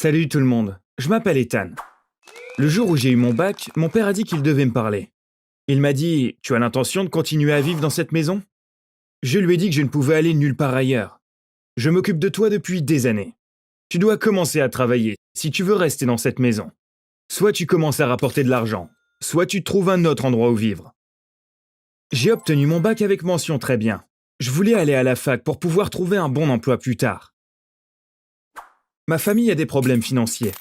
Salut tout le monde, je m'appelle Ethan. Le jour où j'ai eu mon bac, mon père a dit qu'il devait me parler. Il m'a dit « Tu as l'intention de continuer à vivre dans cette maison ?» Je lui ai dit que je ne pouvais aller nulle part ailleurs. Je m'occupe de toi depuis des années. Tu dois commencer à travailler si tu veux rester dans cette maison. Soit tu commences à rapporter de l'argent, soit tu trouves un autre endroit où vivre. J'ai obtenu mon bac avec mention très bien. Je voulais aller à la fac pour pouvoir trouver un bon emploi plus tard. Ma famille a des problèmes financiers.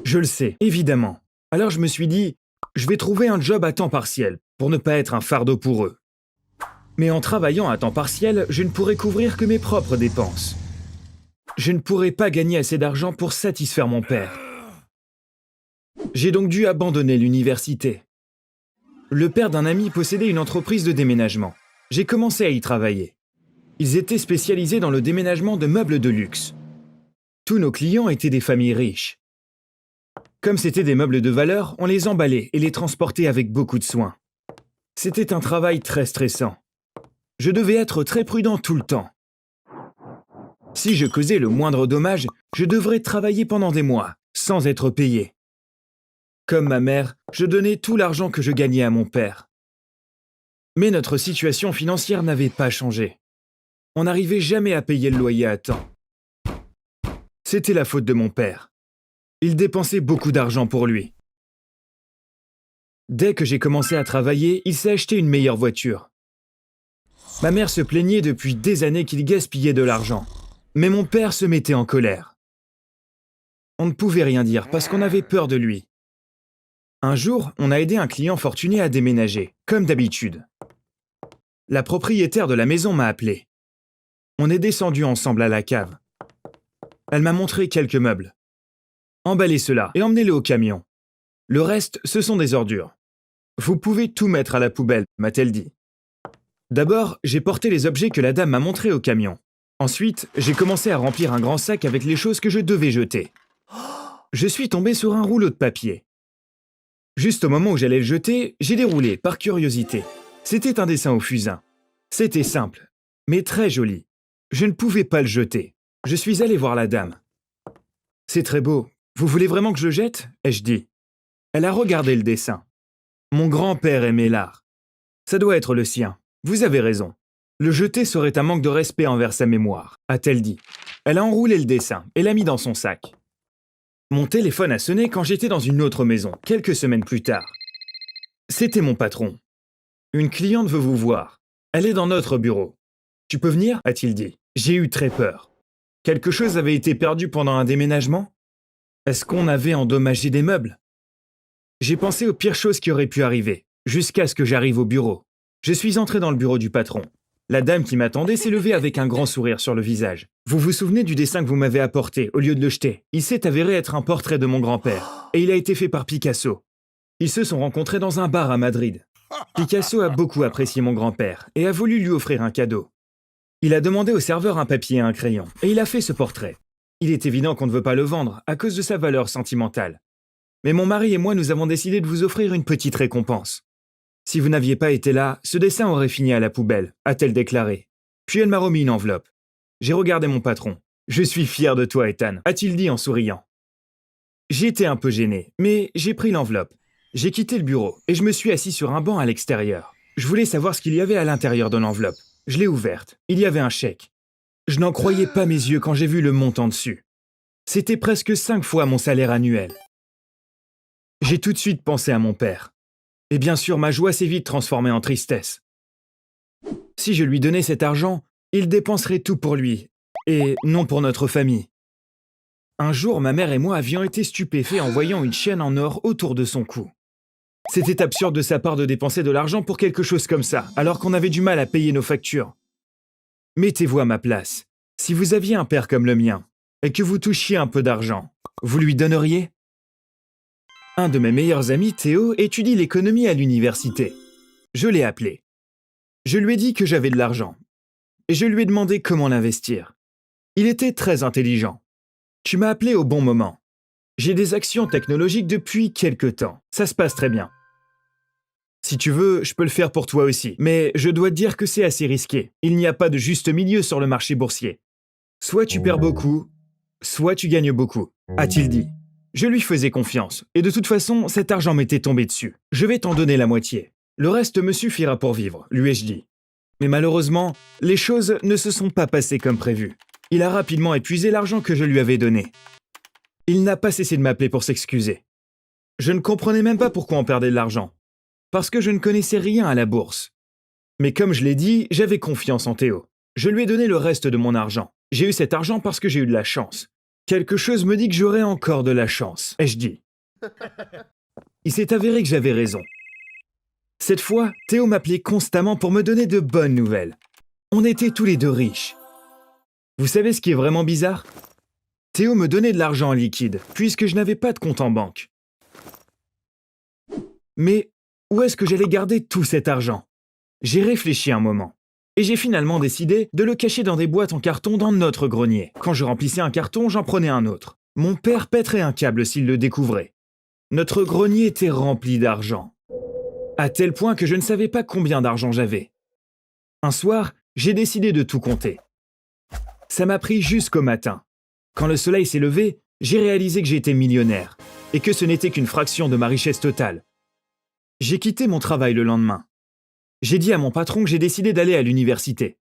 Je le sais, évidemment. Alors je me suis dit, je vais trouver un job à temps partiel pour ne pas être un fardeau pour eux. Mais en travaillant à temps partiel, je ne pourrais couvrir que mes propres dépenses. Je ne pourrais pas gagner assez d'argent pour satisfaire mon père. J'ai donc dû abandonner l'université. Le père d'un ami possédait une entreprise de déménagement. J'ai commencé à y travailler. Ils étaient spécialisés dans le déménagement de meubles de luxe. Tous nos clients étaient des familles riches. Comme c'était des meubles de valeur, on les emballait et les transportait avec beaucoup de soin. C'était un travail très stressant. Je devais être très prudent tout le temps. Si je causais le moindre dommage, je devrais travailler pendant des mois, sans être payé. Comme ma mère, je donnais tout l'argent que je gagnais à mon père. Mais notre situation financière n'avait pas changé. On n'arrivait jamais à payer le loyer à temps. C'était la faute de mon père. Il dépensait beaucoup d'argent pour lui. Dès que j'ai commencé à travailler, il s'est acheté une meilleure voiture. Ma mère se plaignait depuis des années qu'il gaspillait de l'argent. Mais mon père se mettait en colère. On ne pouvait rien dire parce qu'on avait peur de lui. Un jour, on a aidé un client fortuné à déménager, comme d'habitude. La propriétaire de la maison m'a appelé. On est descendu ensemble à la cave. Elle m'a montré quelques meubles. Emballez cela et emmenez-le au camion. Le reste, ce sont des ordures. Vous pouvez tout mettre à la poubelle, m'a-t-elle dit. D'abord, j'ai porté les objets que la dame m'a montrés au camion. Ensuite, j'ai commencé à remplir un grand sac avec les choses que je devais jeter. Je suis tombé sur un rouleau de papier. Juste au moment où j'allais le jeter, j'ai déroulé, par curiosité. C'était un dessin au fusain. C'était simple, mais très joli. Je ne pouvais pas le jeter. Je suis allé voir la dame. « C'est très beau. Vous voulez vraiment que je le jette ?» ai-je dit. Elle a regardé le dessin. Mon grand-père aimait l'art. Ça doit être le sien. Vous avez raison. Le jeter serait un manque de respect envers sa mémoire, a-t-elle dit. Elle a enroulé le dessin et l'a mis dans son sac. Mon téléphone a sonné quand j'étais dans une autre maison, quelques semaines plus tard. C'était mon patron. Une cliente veut vous voir. Elle est dans notre bureau. Tu peux venir ? A-t-il dit. J'ai eu très peur. Quelque chose avait été perdu pendant un déménagement ? Est-ce qu'on avait endommagé des meubles ? J'ai pensé aux pires choses qui auraient pu arriver, jusqu'à ce que j'arrive au bureau. Je suis entré dans le bureau du patron. La dame qui m'attendait s'est levée avec un grand sourire sur le visage. Vous vous souvenez du dessin que vous m'avez apporté, au lieu de le jeter ? Il s'est avéré être un portrait de mon grand-père, et il a été fait par Picasso. Ils se sont rencontrés dans un bar à Madrid. Picasso a beaucoup apprécié mon grand-père, et a voulu lui offrir un cadeau. Il a demandé au serveur un papier et un crayon, et il a fait ce portrait. Il est évident qu'on ne veut pas le vendre, à cause de sa valeur sentimentale. Mais mon mari et moi, nous avons décidé de vous offrir une petite récompense. Si vous n'aviez pas été là, ce dessin aurait fini à la poubelle, a-t-elle déclaré. Puis elle m'a remis une enveloppe. J'ai regardé mon patron. « Je suis fier de toi, Ethan », a-t-il dit en souriant. J'étais un peu gêné, mais j'ai pris l'enveloppe. J'ai quitté le bureau et je me suis assis sur un banc à l'extérieur. Je voulais savoir ce qu'il y avait à l'intérieur de l'enveloppe. Je l'ai ouverte. Il y avait un chèque. Je n'en croyais pas mes yeux quand j'ai vu le montant dessus. C'était presque 5 fois mon salaire annuel. J'ai tout de suite pensé à mon père. Et bien sûr, ma joie s'est vite transformée en tristesse. Si je lui donnais cet argent, il dépenserait tout pour lui, et non pour notre famille. Un jour, ma mère et moi avions été stupéfaits en voyant une chaîne en or autour de son cou. C'était absurde de sa part de dépenser de l'argent pour quelque chose comme ça, alors qu'on avait du mal à payer nos factures. Mettez-vous à ma place. Si vous aviez un père comme le mien, et que vous touchiez un peu d'argent, vous lui donneriez ? Un de mes meilleurs amis, Théo, étudie l'économie à l'université. Je l'ai appelé. Je lui ai dit que j'avais de l'argent. Et je lui ai demandé comment l'investir. Il était très intelligent. Tu m'as appelé au bon moment. J'ai des actions technologiques depuis quelque temps. Ça se passe très bien. Si tu veux, je peux le faire pour toi aussi. Mais je dois te dire que c'est assez risqué. Il n'y a pas de juste milieu sur le marché boursier. Soit tu perds beaucoup, soit tu gagnes beaucoup, a-t-il dit. Je lui faisais confiance, et de toute façon, cet argent m'était tombé dessus. Je vais t'en donner la moitié. Le reste me suffira pour vivre, lui ai-je dit. Mais malheureusement, les choses ne se sont pas passées comme prévu. Il a rapidement épuisé l'argent que je lui avais donné. Il n'a pas cessé de m'appeler pour s'excuser. Je ne comprenais même pas pourquoi on perdait de l'argent, parce que je ne connaissais rien à la bourse. Mais comme je l'ai dit, j'avais confiance en Théo. Je lui ai donné le reste de mon argent. J'ai eu cet argent parce que j'ai eu de la chance. Quelque chose me dit que j'aurai encore de la chance, ai-je dit. Il s'est avéré que j'avais raison. Cette fois, Théo m'appelait constamment pour me donner de bonnes nouvelles. On était tous les deux riches. Vous savez ce qui est vraiment bizarre? Théo me donnait de l'argent en liquide, puisque je n'avais pas de compte en banque. Mais où est-ce que j'allais garder tout cet argent? J'ai réfléchi un moment. Et j'ai finalement décidé de le cacher dans des boîtes en carton dans notre grenier. Quand je remplissais un carton, j'en prenais un autre. Mon père pèterait un câble s'il le découvrait. Notre grenier était rempli d'argent. À tel point que je ne savais pas combien d'argent j'avais. Un soir, j'ai décidé de tout compter. Ça m'a pris jusqu'au matin. Quand le soleil s'est levé, j'ai réalisé que j'étais millionnaire et que ce n'était qu'une fraction de ma richesse totale. J'ai quitté mon travail le lendemain. J'ai dit à mon patron que j'ai décidé d'aller à l'université.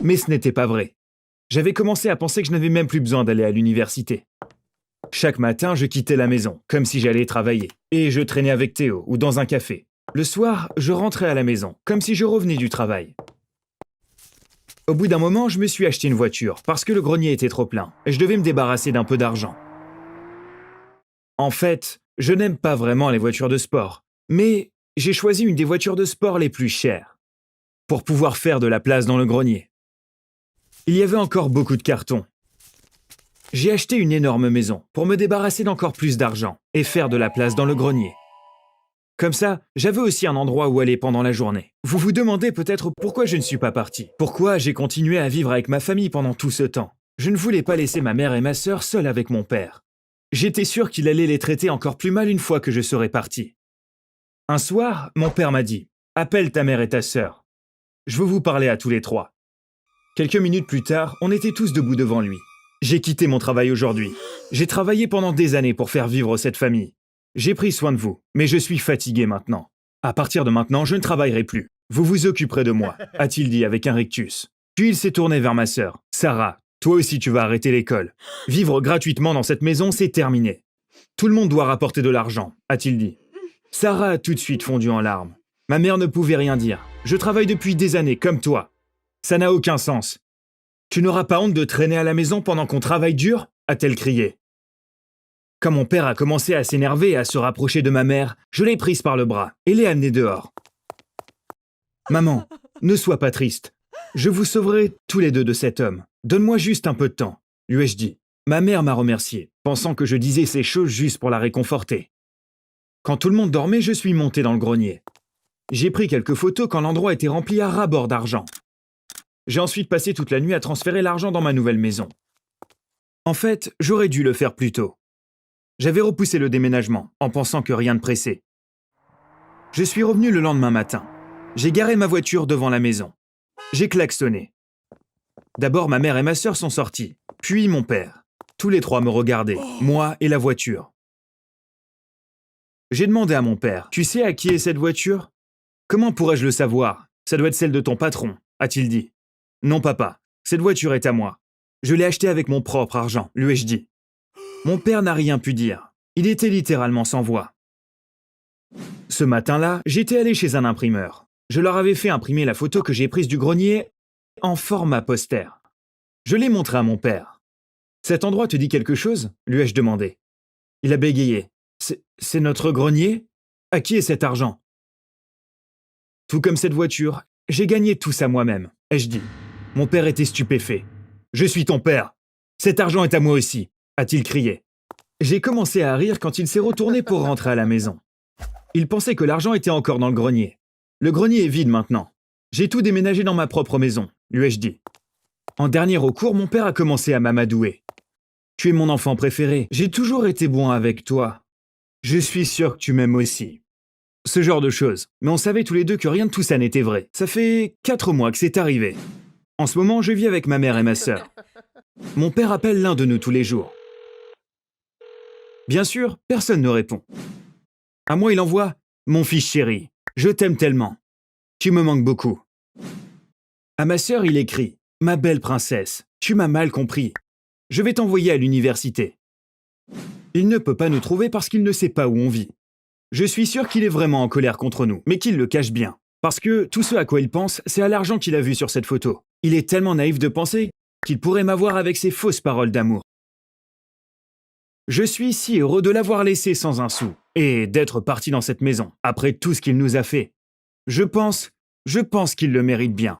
Mais ce n'était pas vrai. J'avais commencé à penser que je n'avais même plus besoin d'aller à l'université. Chaque matin, je quittais la maison, comme si j'allais travailler, et je traînais avec Théo ou dans un café. Le soir, je rentrais à la maison, comme si je revenais du travail. Au bout d'un moment, je me suis acheté une voiture, parce que le grenier était trop plein, et je devais me débarrasser d'un peu d'argent. En fait, je n'aime pas vraiment les voitures de sport, mais j'ai choisi une des voitures de sport les plus chères, pour pouvoir faire de la place dans le grenier. Il y avait encore beaucoup de cartons. J'ai acheté une énorme maison pour me débarrasser d'encore plus d'argent et faire de la place dans le grenier. Comme ça, j'avais aussi un endroit où aller pendant la journée. Vous vous demandez peut-être pourquoi je ne suis pas parti. Pourquoi j'ai continué à vivre avec ma famille pendant tout ce temps. Je ne voulais pas laisser ma mère et ma sœur seules avec mon père. J'étais sûr qu'il allait les traiter encore plus mal une fois que je serais parti. Un soir, mon père m'a dit « Appelle ta mère et ta sœur. Je veux vous parler à tous les trois. » Quelques minutes plus tard, on était tous debout devant lui. J'ai quitté mon travail aujourd'hui. J'ai travaillé pendant des années pour faire vivre cette famille. J'ai pris soin de vous, mais je suis fatigué maintenant. À partir de maintenant, je ne travaillerai plus. Vous vous occuperez de moi, a-t-il dit avec un rictus. Puis il s'est tourné vers ma sœur. Sarah, toi aussi tu vas arrêter l'école. Vivre gratuitement dans cette maison, c'est terminé. Tout le monde doit rapporter de l'argent, a-t-il dit. Sarah a tout de suite fondu en larmes. Ma mère ne pouvait rien dire. Je travaille depuis des années, comme toi. Ça n'a aucun sens. Tu n'auras pas honte de traîner à la maison pendant qu'on travaille dur? A-t-elle crié. Quand mon père a commencé à s'énerver et à se rapprocher de ma mère, je l'ai prise par le bras et l'ai amenée dehors. Maman, ne sois pas triste. Je vous sauverai tous les deux de cet homme. Donne-moi juste un peu de temps, lui ai-je dit. Ma mère m'a remercié, pensant que je disais ces choses juste pour la réconforter. Quand tout le monde dormait, je suis monté dans le grenier. J'ai pris quelques photos quand l'endroit était rempli à ras-bord d'argent. J'ai ensuite passé toute la nuit à transférer l'argent dans ma nouvelle maison. En fait, j'aurais dû le faire plus tôt. J'avais repoussé le déménagement, en pensant que rien ne pressait. Je suis revenu le lendemain matin. J'ai garé ma voiture devant la maison. J'ai klaxonné. D'abord, ma mère et ma sœur sont sorties, puis mon père. Tous les trois me regardaient, moi et la voiture. J'ai demandé à mon père, « Tu sais à qui est cette voiture ?»« Comment pourrais-je le savoir? Ça doit être celle de ton patron, a-t-il dit. »« Non, papa, cette voiture est à moi. Je l'ai achetée avec mon propre argent, lui ai-je dit. » Mon père n'a rien pu dire. Il était littéralement sans voix. Ce matin-là, j'étais allé chez un imprimeur. Je leur avais fait imprimer la photo que j'ai prise du grenier en format poster. Je l'ai montré à mon père. « Cet endroit te dit quelque chose ?» lui ai-je demandé. Il a bégayé. « C'est notre grenier? À qui est cet argent ?» Tout comme cette voiture, j'ai gagné tout ça moi-même, ai-je dit. Mon père était stupéfait. « Je suis ton père. Cet argent est à moi aussi, a-t-il crié. J'ai commencé à rire quand il s'est retourné pour rentrer à la maison. Il pensait que l'argent était encore dans le grenier. Le grenier est vide maintenant. J'ai tout déménagé dans ma propre maison, lui ai-je dit. En dernier recours, mon père a commencé à m'amadouer. « Tu es mon enfant préféré. J'ai toujours été bon avec toi. Je suis sûr que tu m'aimes aussi. » Ce genre de choses. Mais on savait tous les deux que rien de tout ça n'était vrai. Ça fait 4 mois que c'est arrivé. En ce moment, je vis avec ma mère et ma sœur. Mon père appelle l'un de nous tous les jours. Bien sûr, personne ne répond. À moi, il envoie « Mon fils chéri, je t'aime tellement. Tu me manques beaucoup. » À ma sœur, il écrit « Ma belle princesse, tu m'as mal compris. Je vais t'envoyer à l'université. » Il ne peut pas nous trouver parce qu'il ne sait pas où on vit. Je suis sûr qu'il est vraiment en colère contre nous, mais qu'il le cache bien. Parce que tout ce à quoi il pense, c'est à l'argent qu'il a vu sur cette photo. Il est tellement naïf de penser qu'il pourrait m'avoir avec ses fausses paroles d'amour. Je suis si heureux de l'avoir laissé sans un sou et d'être parti dans cette maison, après tout ce qu'il nous a fait. Je pense qu'il le mérite bien.